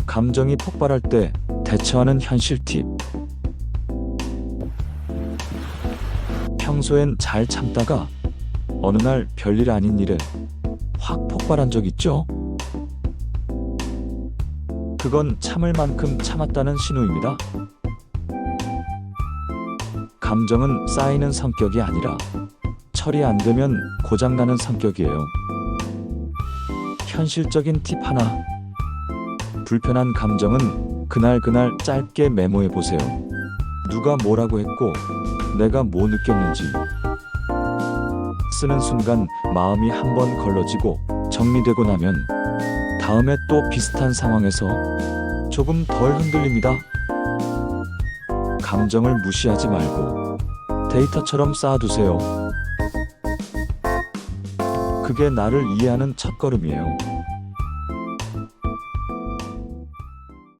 감정이 폭발할 때 대처하는 현실 팁. 평소엔 잘 참다가 어느 날 별일 아닌 일에 확 폭발한 적 있죠? 그건 참을 만큼 참았다는 신호입니다. 감정은 쌓이는 성격이 아니라 처리 안 되면 고장나는 성격이에요. 현실적인 팁 하나. 불편한 감정은 그날 짧게 메모해 보세요. 누가 뭐라고 했고 내가 뭐 느꼈는지. 쓰는 순간 마음이 한번 걸러지고 정리되고 나면 다음에 또 비슷한 상황에서 조금 덜 흔들립니다. 감정을 무시하지 말고 데이터처럼 쌓아두세요. 그게 나를 이해하는 첫걸음이에요.